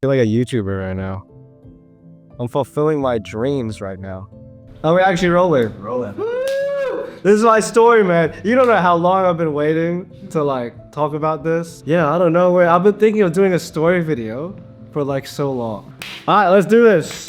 feel like a YouTuber right now. I'm fulfilling my dreams right now. Oh, we're actually rolling. Rolling. This is my story, man. You don't know how long I've been waiting to like talk about this. Yeah, I don't know. I've been thinking of doing a story video for like so long. All right, let's do this.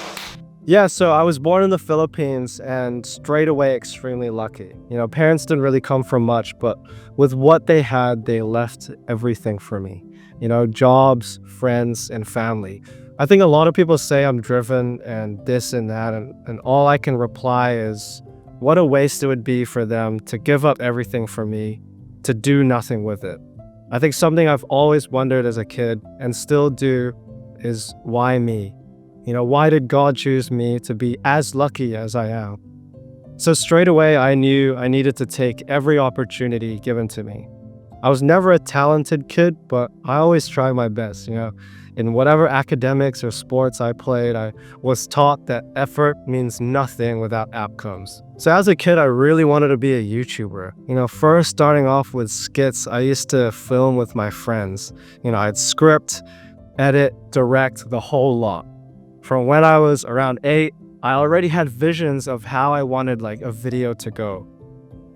Yeah, so I was born in the Philippines and straight away extremely lucky. You know, parents didn't really come from much, but with what they had, they left everything for me. You know, jobs, friends, and family. I think a lot of people say I'm driven and this and that, and all I can reply is, what a waste it would be for them to give up everything for me, to do nothing with it. I think something I've always wondered as a kid, and still do, is why me? You know, why did God choose me to be as lucky as I am? So straight away, I knew I needed to take every opportunity given to me. I was never a talented kid, but I always tried my best, you know. In whatever academics or sports I played, I was taught that effort means nothing without outcomes. So as a kid, I really wanted to be a YouTuber. You know, first starting off with skits, I used to film with my friends. You know, I'd script, edit, direct, the whole lot. From when I was around 8, I already had visions of how I wanted like a video to go.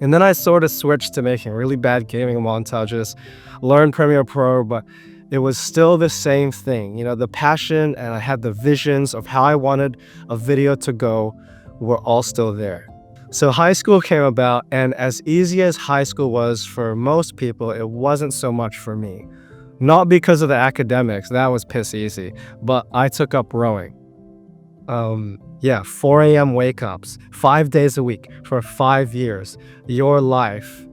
And then I sort of switched to making really bad gaming montages, learned Premiere Pro, but it was still the same thing. You know, the passion and I had the visions of how I wanted a video to go were all still there. So high school came about, and as easy as high school was for most people, it wasn't so much for me. Not because of the academics, that was piss easy, but I took up rowing. 4 a.m. wake-ups, 5 days a week for 5 years. Your life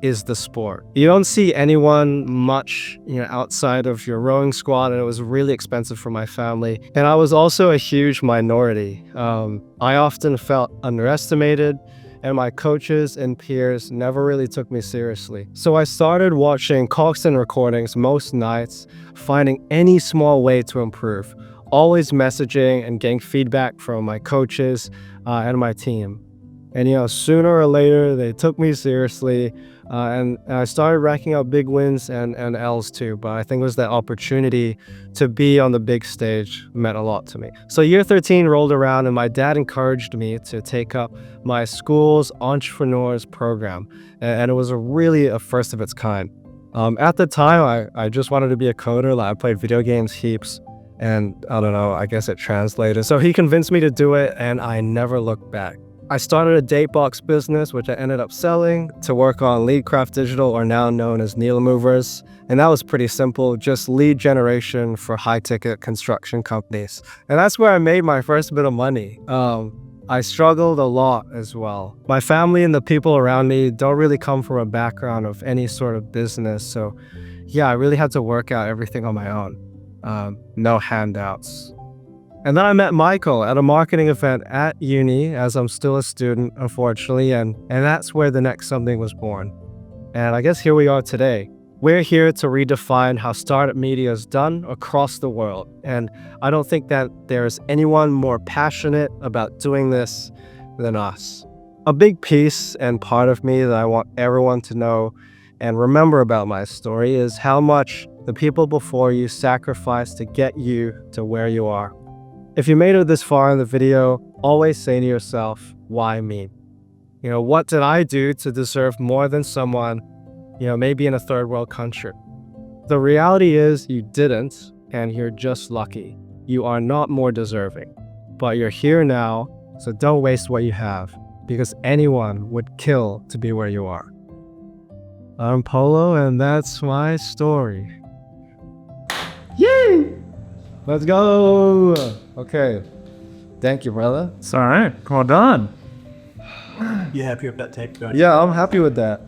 is the sport. You don't see anyone much, you know, outside of your rowing squad, and it was really expensive for my family. And I was also a huge minority. I often felt underestimated, and my coaches and peers never really took me seriously. So I started watching Coxston recordings most nights, finding any small way to improve. Always messaging and getting feedback from my coaches and my team. And, you know, sooner or later, they took me seriously, and I started racking up big wins and L's too. But I think it was that opportunity to be on the big stage meant a lot to me. So year 13 rolled around, and my dad encouraged me to take up my school's entrepreneurs program. And it was really a first of its kind. At the time, I just wanted to be a coder. Like, I played video games heaps. And I don't know, I guess it translated. So he convinced me to do it, and I never looked back. I started a date box business, which I ended up selling to work on Leadcraft Digital, or now known as Needle Movers. And that was pretty simple, just lead generation for high-ticket construction companies. And that's where I made my first bit of money. I struggled a lot as well. My family and the people around me don't really come from a background of any sort of business. So yeah, I really had to work out everything on my own. No handouts. And then I met Michael at a marketing event at uni, as I'm still a student, unfortunately, and that's where the next something was born. And I guess here we are today. We're here to redefine how startup media is done across the world. And I don't think that there's anyone more passionate about doing this than us. A big piece and part of me that I want everyone to know and remember about my story is how much the people before you sacrificed to get you to where you are. If you made it this far in the video, always say to yourself, why me? You know, what did I do to deserve more than someone, you know, maybe in a third world country? The reality is you didn't, and you're just lucky. You are not more deserving, but you're here now, so don't waste what you have, because anyone would kill to be where you are. I'm Polo, and that's my story. Yay! Let's go! Okay. Thank you, brother. It's all right. Well done. You happy with that tape? Yeah, I'm happy with that.